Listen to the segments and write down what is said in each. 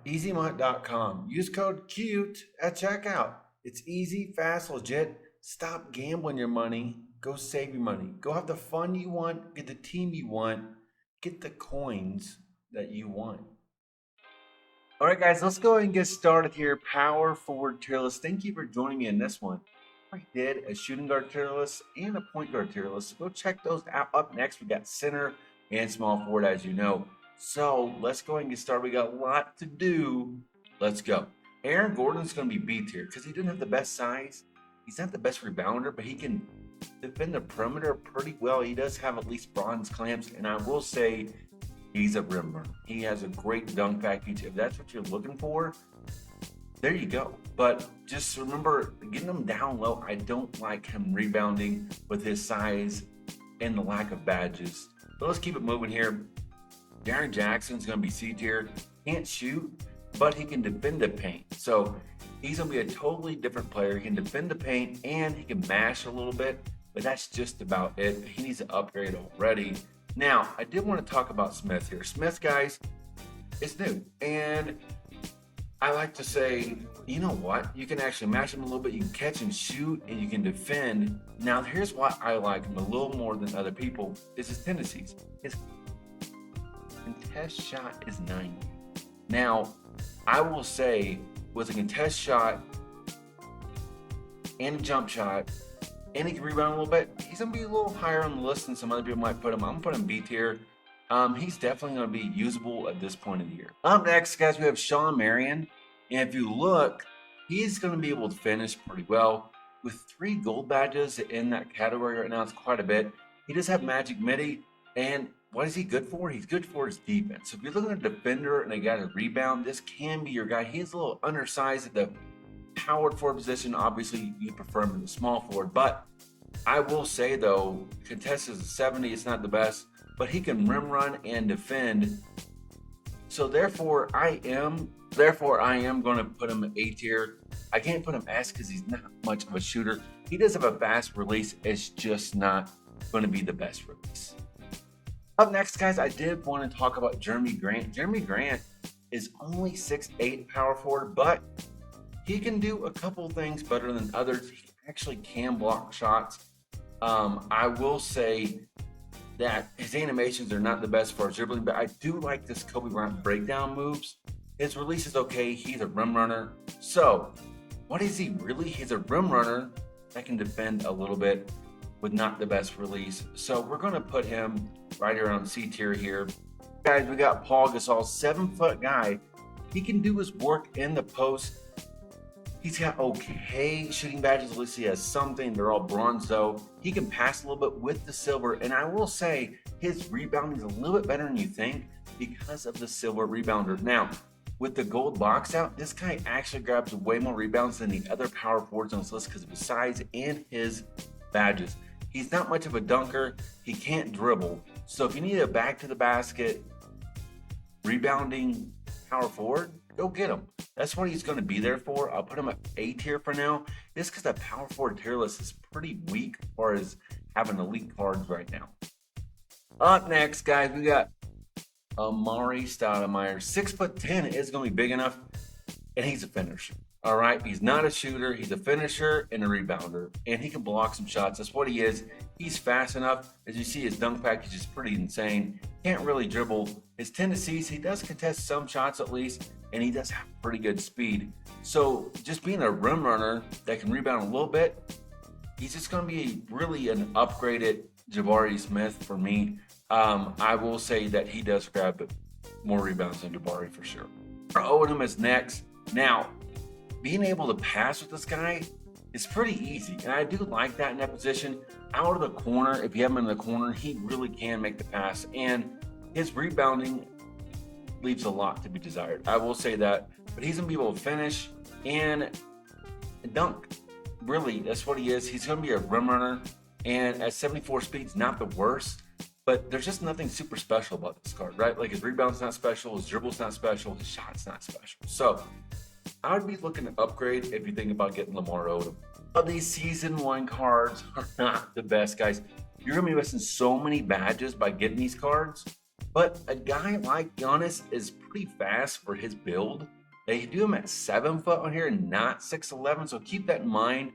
EasyMunt.com. Use code CUTE at checkout. It's easy, fast, legit. Stop gambling your money. Go save your money. Go have the fun you want. Get the team you want. Get the coins that you want. All right, guys, let's go ahead and get started here. Power forward tier list. Thank you for joining me in this one. I did a shooting guard tier list and a point guard tier list. So go check those out. Up next, we got center and small forward, as you know. So let's go ahead and get started. We got a lot to do. Let's go. Aaron Gordon's going to be B tier because he didn't have the best size. He's not the best rebounder, but he can defend the perimeter pretty well. He does have at least bronze clamps, and I will say he's a rim runner. He has a great dunk package. If that's what you're looking for, there you go. But just remember, getting him down low, I don't like him rebounding with his size and the lack of badges. So let's keep it moving here. Darren Jackson's going to be C tier. Can't shoot, but he can defend the paint. So he's going to be a totally different player. He can defend the paint and he can mash a little bit, but that's just about it. He needs to upgrade already. Now, I did want to talk about Smith here. Smith, guys, is new. And I like to say, you know what? You can actually mash him a little bit. You can catch and shoot, and you can defend. Now, here's why I like him a little more than other people, is his tendencies. His contest shot is 90. Now, I will say, with a contest shot and a jump shot, and he can rebound a little bit, he's going to be a little higher on the list than some other people might put him. I'm going to put him B tier. He's definitely going to be usable at this point of the year. Up next, guys, we have Sean Marion. And if you look, he's going to be able to finish pretty well. With 3 gold badges in that category right now, it's quite a bit. He does have Magic Midi. And what is he good for? He's good for his defense. So if you're looking at a defender and a guy to rebound, this can be your guy. He's a little undersized at the power forward position. Obviously, you prefer him in the small forward. But I will say, though, contest is a 70. It's not the best. But he can rim run and defend. So therefore, I am going to put him A tier. I can't put him S because he's not much of a shooter. He does have a fast release. It's just not going to be the best release. Up next, guys, I did want to talk about Jeremy Grant. Jeremy Grant is only 6'8" power forward, but he can do a couple things better than others. He actually can block shots. I will say that his animations are not the best for dribbling, but I do like this Kobe Bryant breakdown moves. His release is okay. He's a rim runner. So what is he really? He's a rim runner that can defend a little bit with not the best release. So we're going to put him right around C tier here. Guys, we got Paul Gasol, 7-foot guy. He can do his work in the post. He's got okay shooting badges. At least he has something. They're all bronze, though. He can pass a little bit with the silver. And I will say his rebounding is a little bit better than you think because of the silver rebounder. Now, with the gold box out, this guy actually grabs way more rebounds than the other power forwards on this list because of his size and his badges. He's not much of a dunker. He can't dribble. So if you need a back to the basket rebounding power forward, go get him. That's what he's going to be there for. I'll put him at A tier for now. Just because the power forward tier list is pretty weak as far as having elite cards right now. Up next, guys, we got Amari Stoudemire. 6'10" is going to be big enough, and he's a finisher. All right, he's not a shooter. He's a finisher and a rebounder, and he can block some shots. That's what he is. He's fast enough. As you see, his dunk package is pretty insane. Can't really dribble. His tendencies, he does contest some shots at least, and he does have pretty good speed. So just being a rim runner that can rebound a little bit, he's just going to be really an upgraded Jabari Smith for me. I will say that he does grab more rebounds than Jabari for sure. Odom is next. Now, being able to pass with this guy is pretty easy, and I do like that in that position. Out of the corner, if you have him in the corner, he really can make the pass, and his rebounding leaves a lot to be desired. I will say that, but he's going to be able to finish and dunk. Really, that's what he is. He's going to be a rim runner, and at 74 speed's not the worst, but there's just nothing super special about this card, right? Like his rebound's not special, his dribble's not special, his shot's not special. So I would be looking to upgrade if you think about getting Lamar Odom. But these season 1 cards are not the best, guys. You're going to be missing so many badges by getting these cards. But a guy like Giannis is pretty fast for his build. They do him at 7 foot on here, not 6'11", so keep that in mind.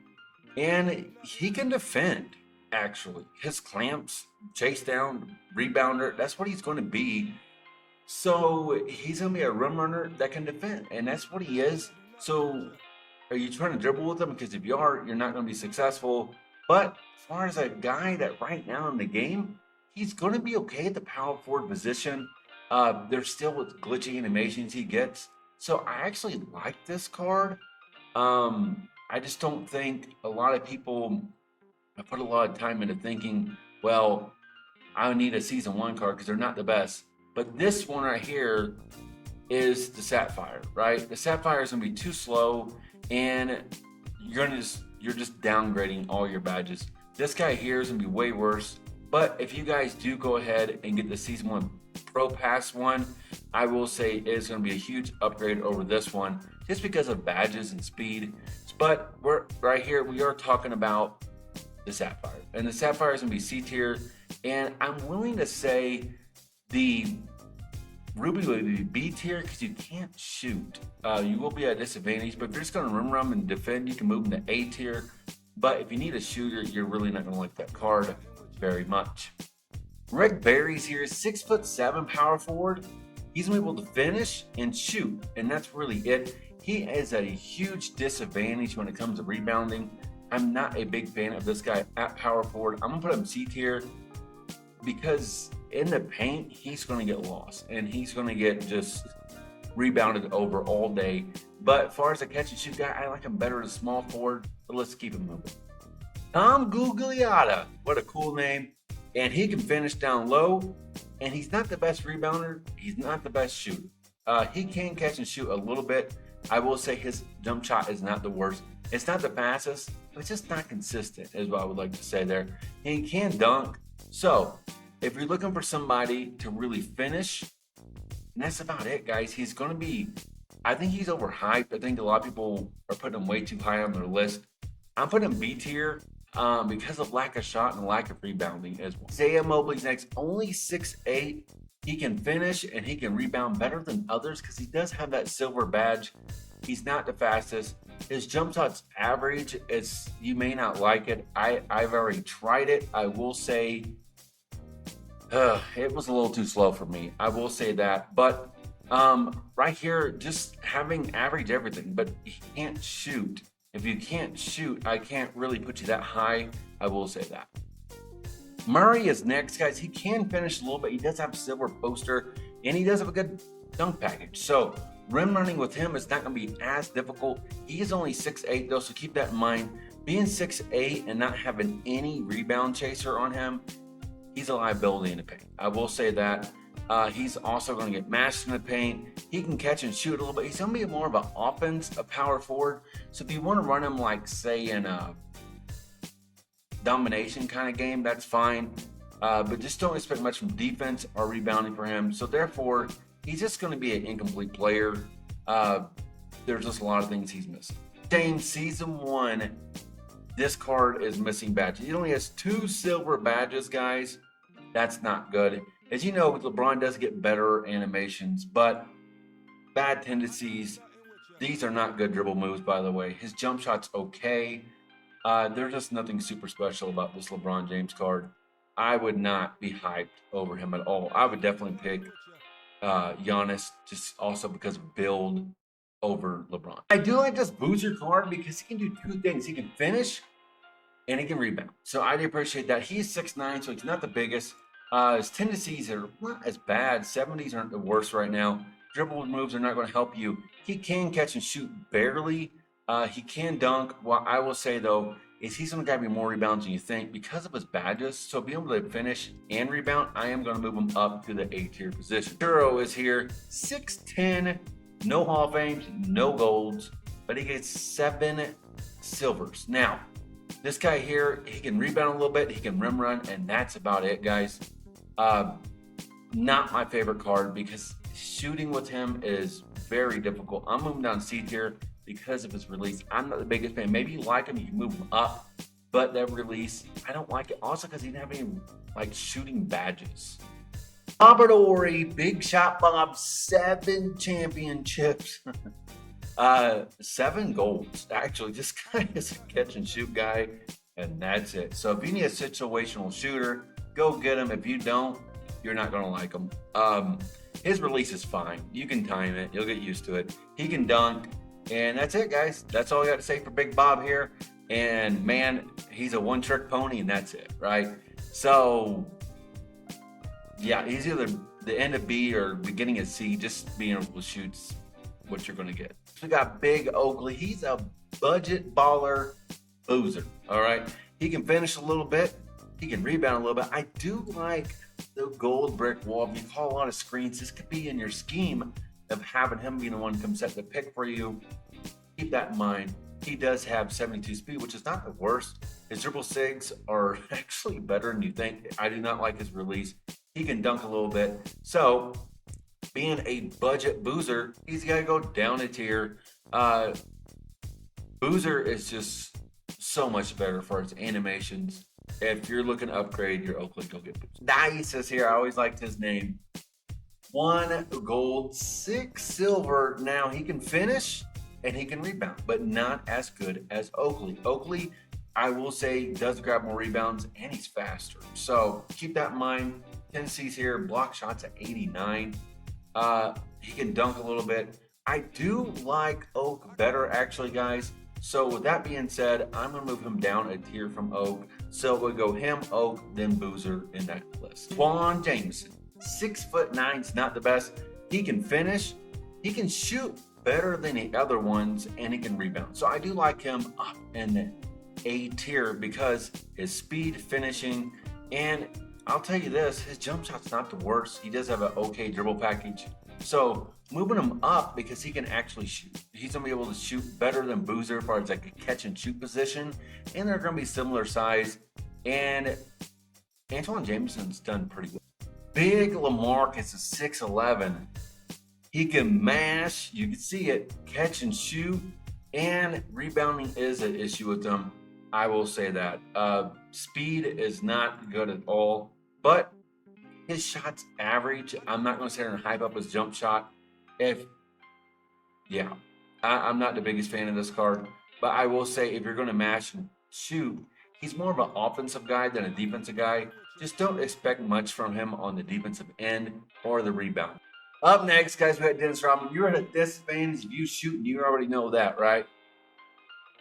And he can defend, actually. His clamps, chase down, rebounder, that's what he's going to be. So he's going to be a rim runner that can defend, and that's what he is. So are you trying to dribble with him? Because if you are, you're not going to be successful. But as far as a guy that right now in the game, he's going to be okay at the power forward position. There's still with glitchy animations he gets. So I actually like this card. I just don't think a lot of people have put a lot of time into thinking, well, I need a season 1 card because they're not the best. But this one right here is the Sapphire, right? The Sapphire is gonna be too slow, and you're just downgrading all your badges. This guy here is gonna be way worse. But if you guys do go ahead and get the season 1 Pro Pass one, I will say it's going to be a huge upgrade over this one just because of badges and speed. But we're right here, we are talking about the Sapphire, and the Sapphire is going to be C tier, and I'm willing to say the Ruby will be B tier because you can't shoot. You will be at a disadvantage, but if you're just going to rim and defend, you can move into A tier. But if you need a shooter, you're really not going to like that card very much. Rick Barry's here, 6'7" power forward. He's gonna be able to finish and shoot, and that's really it. He is at a huge disadvantage when it comes to rebounding. I'm not a big fan of this guy at power forward. I'm gonna put him C tier because in the paint, he's gonna get lost and he's gonna get just rebounded over all day. But as far as a catch and shoot guy, I like him better as small forward, but let's keep him moving. Tom Gugliotta, what a cool name. And he can finish down low, and he's not the best rebounder. He's not the best shooter. He can catch and shoot a little bit. I will say his jump shot is not the worst. It's not the fastest, but it's just not consistent, is what I would like to say there. And he can dunk. So if you're looking for somebody to really finish, and that's about it, guys. He's going to be, I think he's overhyped. I think a lot of people are putting him way too high on their list. I'm putting him B tier. Because of lack of shot and lack of rebounding as well. Isaiah Mobley's next, only 6'8". He can finish and he can rebound better than others because he does have that silver badge. He's not the fastest. His jump shot's average. You may not like it. I've already tried it. I will say it was a little too slow for me. I will say that. But right here, just having average everything, but he can't shoot. If you can't shoot, I can't really put you that high. I will say that. Murray is next, guys. He can finish a little bit. He does have a silver poster, and he does have a good dunk package. So rim running with him is not going to be as difficult. He is only 6'8", though, so keep that in mind. Being 6'8" and not having any rebound chaser on him, he's a liability in the paint. I will say that. He's also going to get mashed in the paint. He can catch and shoot a little bit. He's going to be more of an offense, a power forward. So if you want to run him like, say, in a domination kind of game, that's fine. But just don't expect much from defense or rebounding for him. So therefore, he's just going to be an incomplete player. There's just a lot of things he's missing. James, season 1, this card is missing badges. He only has 2 silver badges, guys. That's not good. As you know, LeBron does get better animations, but bad tendencies. These are not good dribble moves, by the way. His jump shot's okay. There's just nothing super special about this LeBron James card. I would not be hyped over him at all. I would definitely pick Giannis, just also because of build over LeBron. I do like this Boozer card because he can do 2 things. He can finish and he can rebound. So I do appreciate that. He's 6'9", so he's not the biggest. His tendencies are not as bad. 70s aren't the worst right now. Dribble moves are not going to help you. He can catch and shoot barely. He can dunk. What I will say, though, is he's going to give you more rebounds than you think because of his badges. So being able to finish and rebound, I am going to move him up to the A tier position. Churro is here, 6'10", no Hall of Fames, no golds, but he gets 7 silvers. Now, this guy here, he can rebound a little bit, he can rim run, and that's about it, guys. Not my favorite card because shooting with him is very difficult. I'm moving down C tier because of his release. I'm not the biggest fan. Maybe you like him, you can move him up, but that release, I don't like it. Also because he didn't have any like shooting badges. Robert Ory, Big Shot Bob, 7 championships. 7 golds. Actually, this guy is a catch and shoot guy, and that's it. So if you need a situational shooter, go get him. If you don't, you're not gonna like him. His release is fine. You can time it. You'll get used to it. He can dunk, and that's it, guys. That's all I got to say for Big Bob here. And man, he's a one-trick pony, and that's it, right? So yeah, he's either the end of B or beginning of C. Just being able to shoot's what you're going to get. So we got Big Oakley. He's a budget baller boozer. All right, he can finish a little bit. He can rebound a little bit. I do like the gold brick wall. If you call a lot of screens, this could be in your scheme of having him being the one to come set the pick for you. Keep that in mind. He does have 72 speed, which is not the worst. His dribble sigs are actually better than you think. I do not like his release. He can dunk a little bit. So, being a budget boozer, he's got to go down a tier. Boozer is just so much better for its animations. If you're looking to upgrade your Oakley, go get Boozer. Nice is here. I always liked his name. 1 gold, 6 silver. Now he can finish and he can rebound, but not as good as Oakley. Oakley, I will say, does grab more rebounds and he's faster. So keep that in mind. Tennessee's here, block shots at 89. He can dunk a little bit. I do like Oak better, actually, guys. So with that being said, I'm gonna move him down a tier from Oak. So we'll go him, Oak, then Boozer in that list. Juan Jameson, 6'9", is not the best. He can finish. He can shoot better than the other ones, and he can rebound. So I do like him up in the A tier because his speed, finishing, and I'll tell you this, his jump shot's not the worst. He does have an okay dribble package. So moving him up because he can actually shoot. He's gonna be able to shoot better than Boozer as far as like a catch and shoot position, and they're gonna be similar size. And Antoine Jameson's done pretty good. Big Lamarcus is 6'11". He can mash, you can see it, catch and shoot, and rebounding is an issue with him. I will say that. Speed is not good at all, but his shot's average. I'm not going to sit here and hype up his jump shot. I'm not the biggest fan of this card, but I will say if you're going to mash and shoot, he's more of an offensive guy than a defensive guy. Just don't expect much from him on the defensive end or the rebound. Up next, guys, we got Dennis Rodman. You're at a disadvantage if you shoot, and you already know that, right?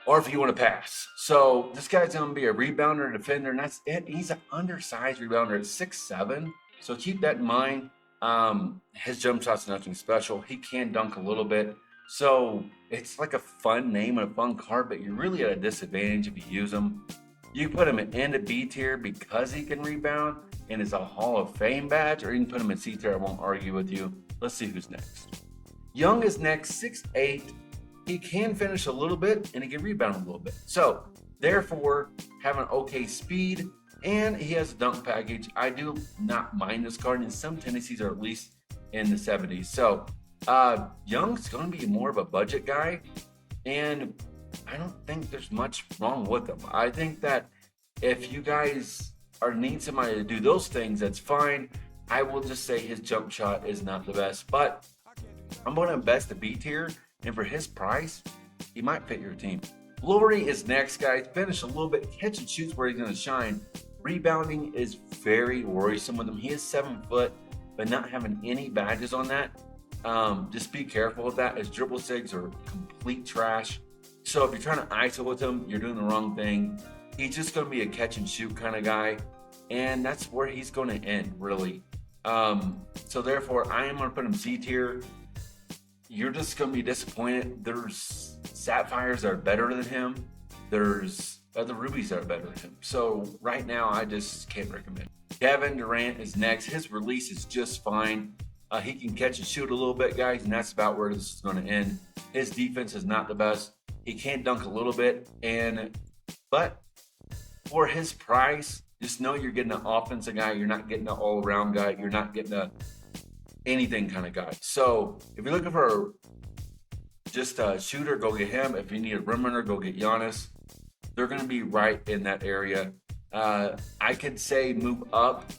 Or if you want to pass. So this guy's going to be a rebounder, defender, and that's it. He's an undersized rebounder at 6'7". So keep that in mind. His jump shot's nothing special. He can dunk a little bit. So it's like a fun name and a fun card, but you're really at a disadvantage if you use him. You can put him in the B tier because he can rebound and is a Hall of Fame badge, or you can put him in C tier. I won't argue with you. Let's see who's next. Young is next, 6'8". He can finish a little bit and he can rebound a little bit. So therefore, having okay speed, and he has a dunk package. I do not mind this card, and some tendencies are at least in the 70s. So Young's going to be more of a budget guy, and I don't think there's much wrong with him. I think that if you guys need somebody to do those things, that's fine. I will just say his jump shot is not the best, but I'm going to invest the B tier, and for his price, he might fit your team. Glory is next, guys. Finish a little bit, catch and shoots where he's going to shine. Rebounding is very worrisome with him. He is 7 foot, but not having any badges on that. Just be careful with that. His dribble sigs are complete trash. So if you're trying to ISO with him, you're doing the wrong thing. He's just going to be a catch and shoot kind of guy, and that's where he's going to end, really. So therefore, I am going to put him C tier. You're just going to be disappointed. There's Sapphires that are better than him. There's other Rubies that are better than him. So right now, I just can't recommend. Kevin Durant is next. His release is just fine. He can catch and shoot a little bit, guys, and that's about where this is going to end. His defense is not the best. He can dunk a little bit, but for his price, just know you're getting an offensive guy. You're not getting an all-around guy. You're not getting a anything kind of guy. So if you're looking for just a shooter, go get him. If you need a rim runner, go get Giannis. They're going to be right in that area. I could say move up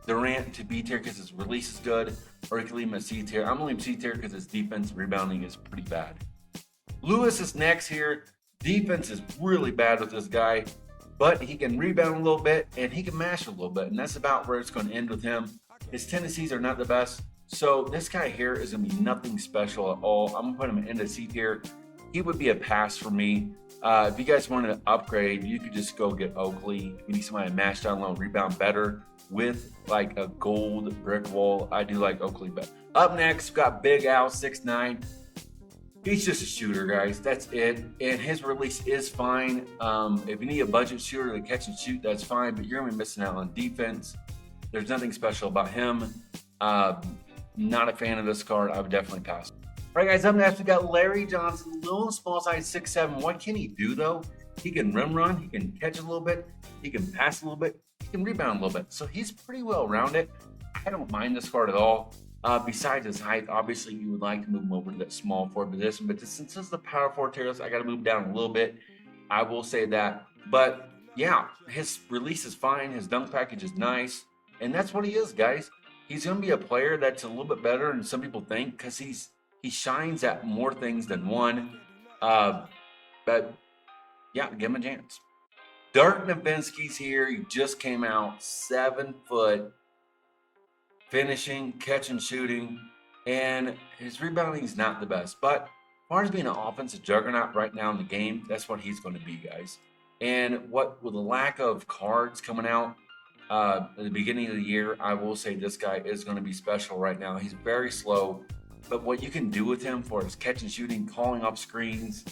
Durant to B tier because his release is good. or you can leave him at C tier. I'm gonna leave him C tier because his defense rebounding is pretty bad. Lewis is next here. Defense is really bad with this guy, but he can rebound a little bit and he can mash a little bit, and that's about where it's going to end with him. His tendencies are not the best, so this guy here is going to be nothing special at all. I'm going to put him into C tier. He would be a pass for me. If you guys wanted to upgrade, you could just go get Oakley. If you need somebody to mash down low and rebound better with like a gold brick wall, I do like Oakley better. Up next, we've got Big Al, 6'9". He's just a shooter, guys. That's it. And his release is fine. If you need a budget shooter to catch and shoot, that's fine. But you're going to be missing out on defense. There's nothing special about him. Not a fan of this card. I would definitely pass. All right, guys. Up next, we got Larry Johnson. Little small size, 6'7". What can he do, though? He can rim run. He can catch a little bit. He can pass a little bit. He can rebound a little bit. So he's pretty well rounded. I don't mind this card at all. Besides his height, obviously you would like to move him over to that small forward position, but since this is the power forward tier list, I got to move down a little bit. I will say that. But yeah, his release is fine. His dunk package is nice. And that's what he is, guys. He's going to be a player that's a little bit better than some people think because he shines at more things than one. But yeah, give him a chance. Dirk Nowitzki's here. He just came out, 7 foot. Finishing, catching, shooting, and his rebounding is not the best. But as far as being an offensive juggernaut right now in the game, that's what he's going to be, guys. And what with the lack of cards coming out at the beginning of the year, I will say this guy is going to be special right now. He's very slow, but what you can do with him for his catching, shooting, calling off screens,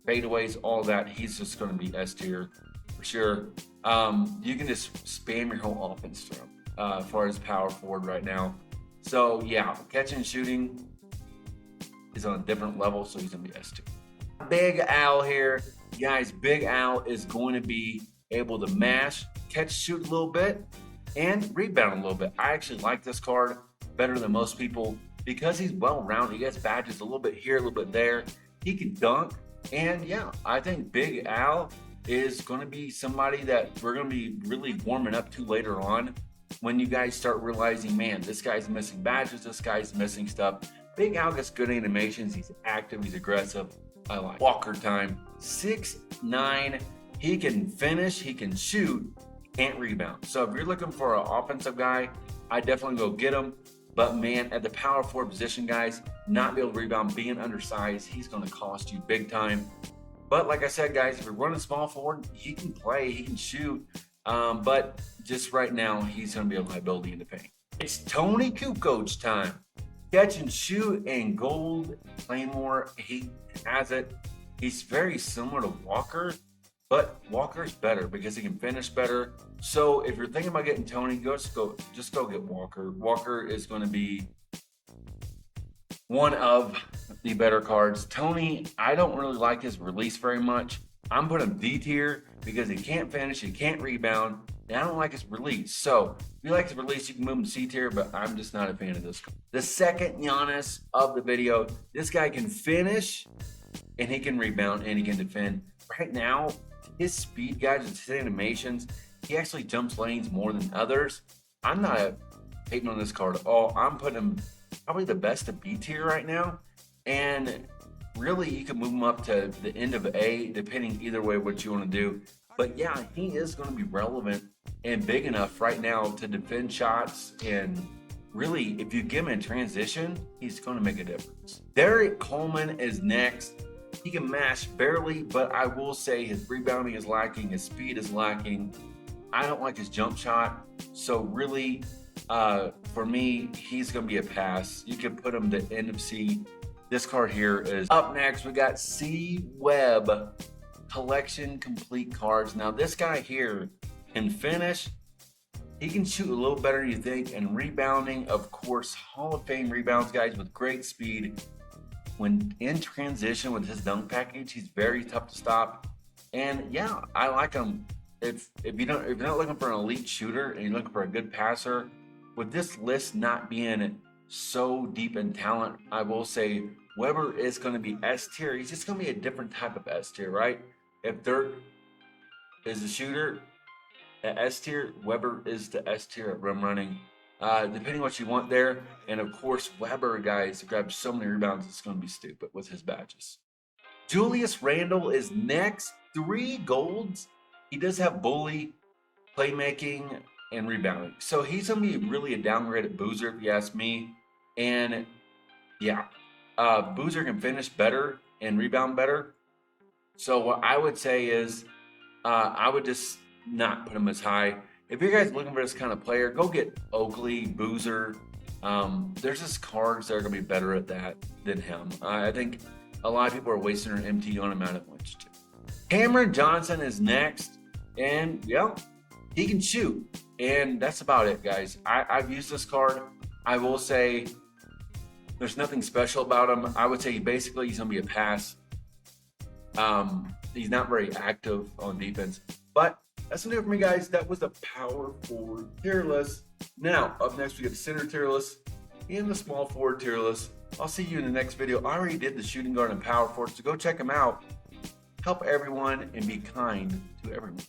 fadeaways, all that, he's just going to be S tier for sure. You can just spam your whole offense through him. As far as power forward right now. So yeah, catching and shooting is on a different level, so he's gonna be S2. Big Al here. Guys, Big Al is going to be able to mash, catch, shoot a little bit, and rebound a little bit. I actually like this card better than most people because he's well-rounded. He gets badges a little bit here, a little bit there. He can dunk, and yeah, I think Big Al is going to be somebody that we're going to be really warming up to later on. When you guys start realizing, man, this guy's missing badges, this guy's missing stuff. Big Al gets good animations. He's active. He's aggressive. I like Walker time. 6'9". He can finish. He can shoot. Can't rebound. So if you're looking for an offensive guy, I definitely go get him. But man, at the power forward position, guys, not be able to rebound, being undersized, he's going to cost you big time. But like I said, guys, if you're running small forward, he can play. He can shoot. But just right now, he's going to be a liability in the paint. It's Tony Kukoc time. Catch and shoot and gold Claymore. He has it. He's very similar to Walker, but Walker's better because he can finish better. So if you're thinking about getting Tony, just go get Walker. Walker is going to be one of the better cards. Tony, I don't really like his release very much. I'm putting him D tier because he can't finish, he can't rebound, and I don't like his release. So if you like his release, you can move him to C tier, but I'm just not a fan of this. The second Giannis of the video, this guy can finish, and he can rebound, and he can defend. Right now, his speed, guys, and his animations, he actually jumps lanes more than others. I'm not hating on this card at all. I'm putting him probably the best of B tier right now, and really, you can move him up to the end of A, depending either way what you want to do. But yeah, he is going to be relevant and big enough right now to defend shots. And really, if you give him in transition, he's going to make a difference. Derek Coleman is next. He can mash barely, but I will say his rebounding is lacking. His speed is lacking. I don't like his jump shot. So really, for me, he's going to be a pass. You can put him to end of C. This card here is up next. We got C Webb collection complete cards. Now this guy here can finish. He can shoot a little better than you think, and rebounding, of course, Hall of Fame rebounds, guys, with great speed. When in transition with his dunk package, he's very tough to stop. And yeah, I like him. If you're not looking for an elite shooter and you're looking for a good passer, with this list not being so deep in talent, I will say Weber is going to be S tier. He's just going to be a different type of S tier, right? If Dirk is a shooter at S tier, Weber is the S tier at rim running. depending what you want there. And of course, Weber, guys, grabbed so many rebounds, it's going to be stupid with his badges. Julius Randle is next, 3 golds. He does have bully, playmaking, and rebounding. So he's going to be really a downgraded Boozer, if you ask me. And yeah, Boozer can finish better and rebound better. So what I would say is I would just not put him as high. If you guys looking for this kind of player, go get Oakley, Boozer. There's just cards that are going to be better at that than him. I think a lot of people are wasting their MT on him out of which to. Cameron Johnson is next. And, yeah, he can shoot. And that's about it, guys. I've used this card. I will say there's nothing special about him. I would say he's going to be a pass. He's not very active on defense. But that's enough for me, guys. That was the power forward tier list. Now, up next, we get the center tier list and the small forward tier list. I'll see you in the next video. I already did the shooting guard and power forward, so go check them out. Help everyone and be kind to everyone.